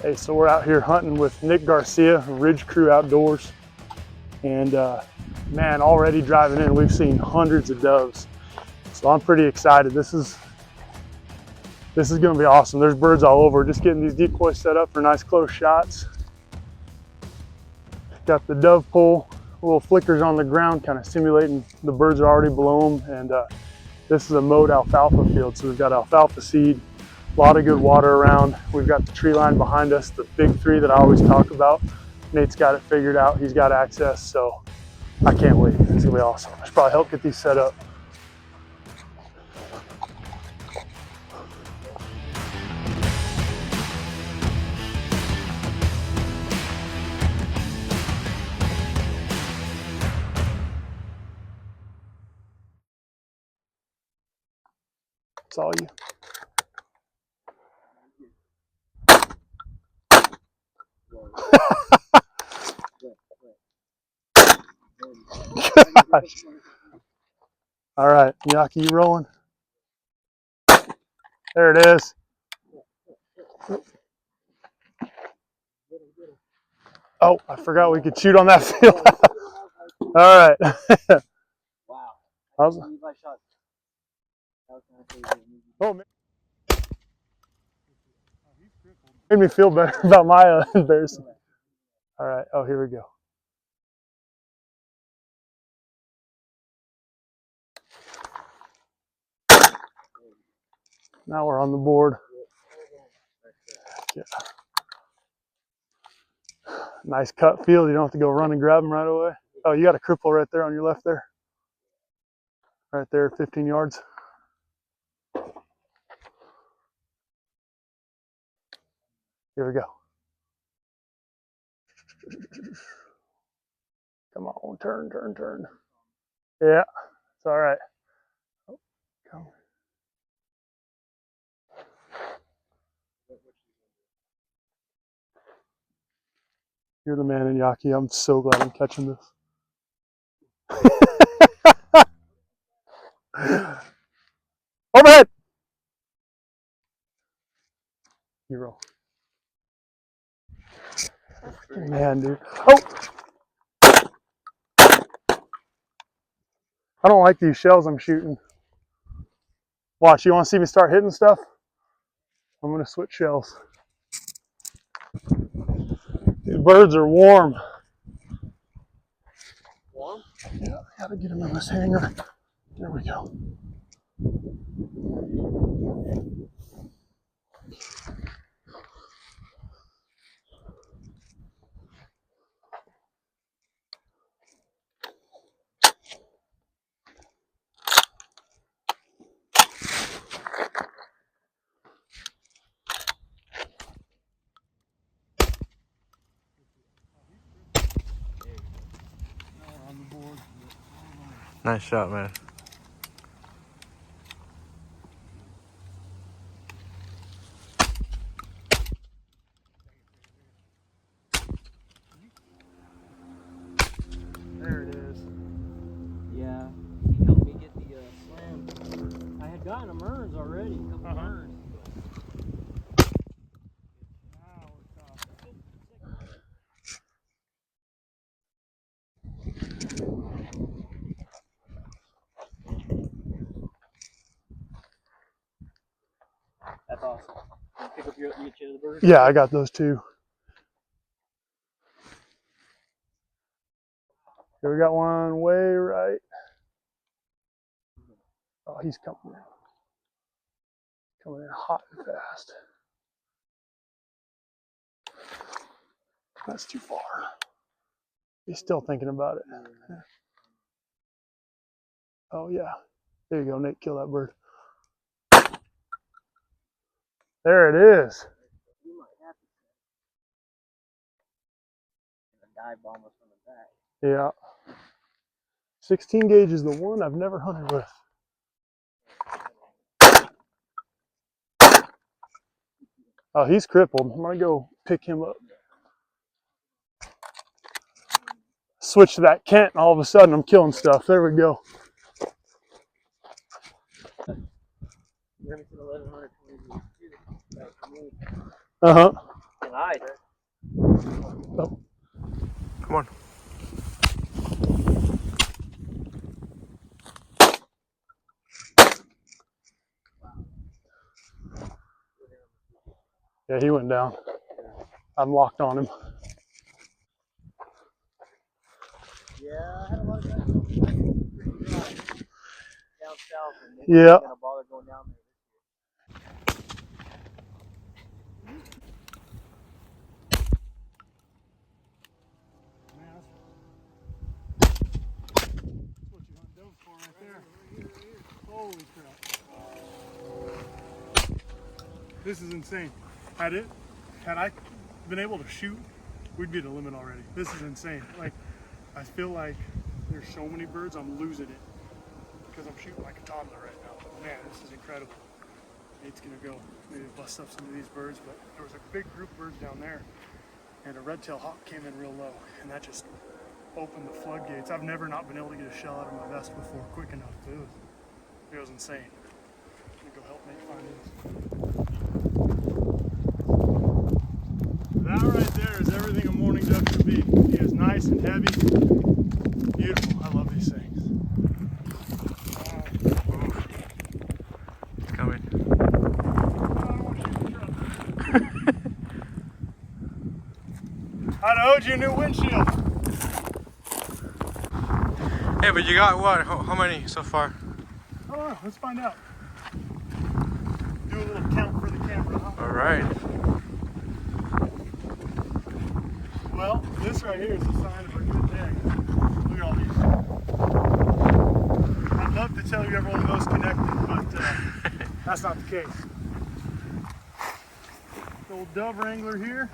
Hey, so we're out here hunting with Nate Garcia, Ridge Crue Outdoors, and man, already driving in, we've seen hundreds of doves. So I'm pretty excited. This is going to be awesome. There's birds all over. Just getting these decoys set up for nice close shots. Got the dove pole, little flickers on the ground, kind of simulating the birds are already below them. And this is a mowed alfalfa field, so we've got alfalfa seed. A lot of good water around. We've got the tree line behind us, the big three that I always talk about. Nate's got it figured out. He's got access, so I can't wait. It's gonna be awesome. I should probably help get these set up. It's all you. All right, Yaki, you rolling? There it is. Oh, I forgot we could shoot on that field. All right. Wow. Oh, man. Made me feel better about my embarrassment. All right. Oh, here we go. Now we're on the board. Yeah. Nice cut field. You don't have to go run and grab them right away. Oh, you got a cripple right there on your left there. Right there, 15 yards. Here we go. Come on, turn, turn, turn. Yeah, it's all right. Oh, come. You're the man in Yaki. I'm so glad I'm catching this. Overhead! You roll. Man, dude. Oh! I don't like these shells I'm shooting. Watch, you want to see me start hitting stuff? I'm going to switch shells. These birds are warm. Warm? Yeah, I got to get them in this hanger. There we go. Nice shot, man. There it is. Yeah, he helped me get the slam. I had gotten a Merns already, a couple Merns. That's awesome. Pick up your the birds? Yeah, I got those too. Here we got one way right. Oh, he's coming in. Coming in hot and fast. That's too far. He's still thinking about it. Yeah. Oh, yeah. There you go, Nate. Kill that bird. There it is. You might have to dive bomb us from the back. Yeah. 16 gauge is the one I've never hunted with. Oh, he's crippled. I'm going to go pick him up. Switch to that Kent, and all of a sudden I'm killing stuff. There we go. Remington 1100. Uh-huh. Yeah, Nice. Oh. Come on. Yeah, he went down. I'm locked on him. Yeah, I had a lot of guys pretty dry down south, and they Yeah. weren't gonna bother going down there. That's what you hunt doves for right there. Holy crap. This is insane. Had I been able to shoot, we'd be at the limit already. This is insane. Like, I feel like there's so many birds, I'm losing it because I'm shooting like a toddler right now. Man, this is incredible. Nate's gonna go maybe bust up some of these birds, but there was a big group of birds down there, and a red-tailed hawk came in real low, and that just opened the floodgates. I've never not been able to get a shell out of my vest before quick enough. It was insane. I'm gonna go help Nate find his. That right there is everything a mourning dove should be. He is nice and heavy, beautiful. I love these things. It's coming. I'd owed you a new windshield. Hey, but you got what? How many so far? I don't know. Let's find out. Do a little count for the camera, huh? All right. Well, this right here is a sign of a good day. Look at all these. I'd love to tell you every one of those connected, but that's not the case. The old dove wrangler here.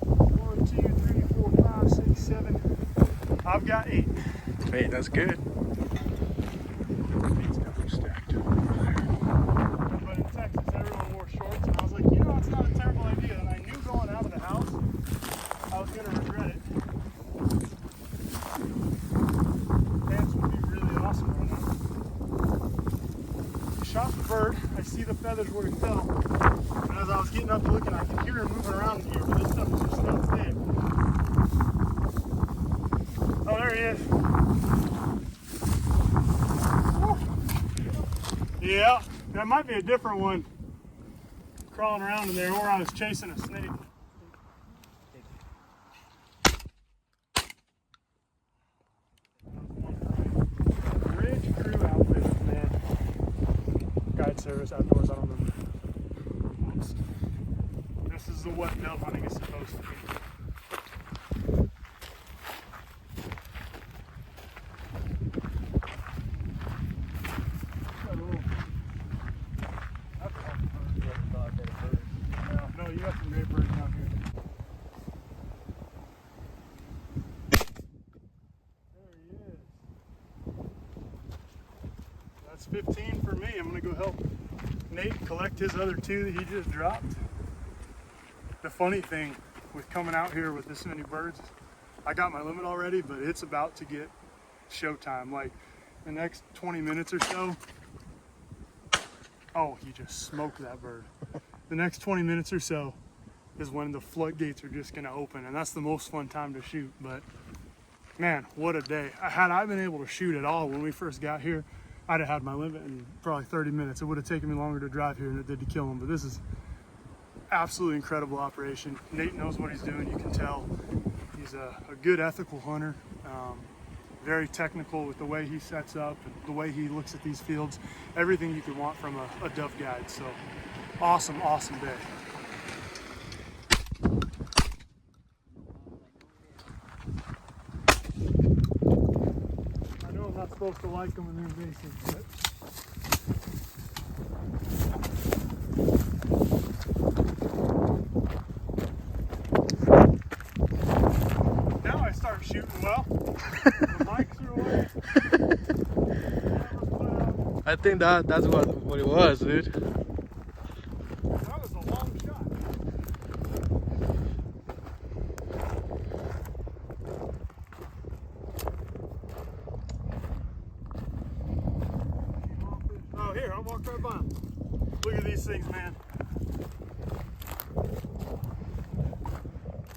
1, 2, 3, 4, 5, 6, 7. I've got 8. Hey, that's good. 8's definitely stacked over there. But in Texas, everyone wore shorts, and I was like, you know, it's not a terrible idea. And I knew going out of the house, I was going to regret it. Pants would be really awesome right now. I shot the bird. I see the feathers where he fell. And as I was getting up looking, I could hear him moving around in here, but this stuff was just not staying. Oh, there he is. Woo. Yeah, that might be a different one crawling around in there, or I was chasing a snake. Ridge Crue Outdoors, man. Guide service outdoors, I don't remember. Whoops. This is the what dove hunting is supposed to be. No, you got some great birds down here. There he is. That's 15 for me. I'm gonna go help Nate collect his other 2 that he just dropped. The funny thing with coming out here with this many birds, I got my limit already, but it's about to get showtime. Like the next 20 minutes or so. Oh, he just smoked that bird. The next 20 minutes or so is when the floodgates are just gonna open, and that's the most fun time to shoot. But man, what a day. Had I been able to shoot at all when we first got here, I'd have had my limit in probably 30 minutes. It would have taken me longer to drive here than it did to kill him, but this is absolutely incredible operation. Nate knows what he's doing, you can tell. He's a good ethical hunter, very technical with the way he sets up and the way he looks at these fields. Everything you could want from a dove guide. So awesome, awesome day. I know I'm not supposed to like them when they're invasive, but now I start shooting well. The mics are away. I think that's what it was, dude. That was a long shot. Oh, here, I'll walk right by him. Look at these things, man.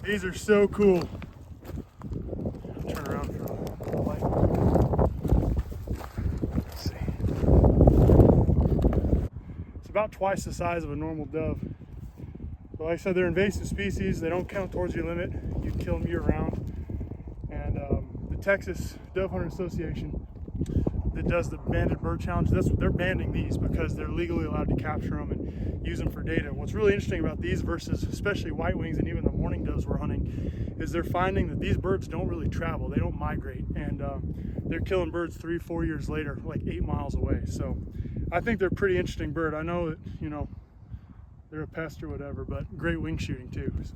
These are so cool. Turn around for the light. Let's see. It's about twice the size of a normal dove. But like I said, they're invasive species. They don't count towards your limit. You can kill them year round. And the Texas Dove Hunter Association that does the banded bird challenge, they're banding these because they're legally allowed to capture them and use them for data. What's really interesting about these versus especially white wings and even the mourning doves we're hunting is they're finding that these birds don't really travel. They don't migrate, and they're killing birds 3-4 years later, like 8 miles away. So I think they're a pretty interesting bird. I know that, you know, they're a pest or whatever, but great wing shooting too. So.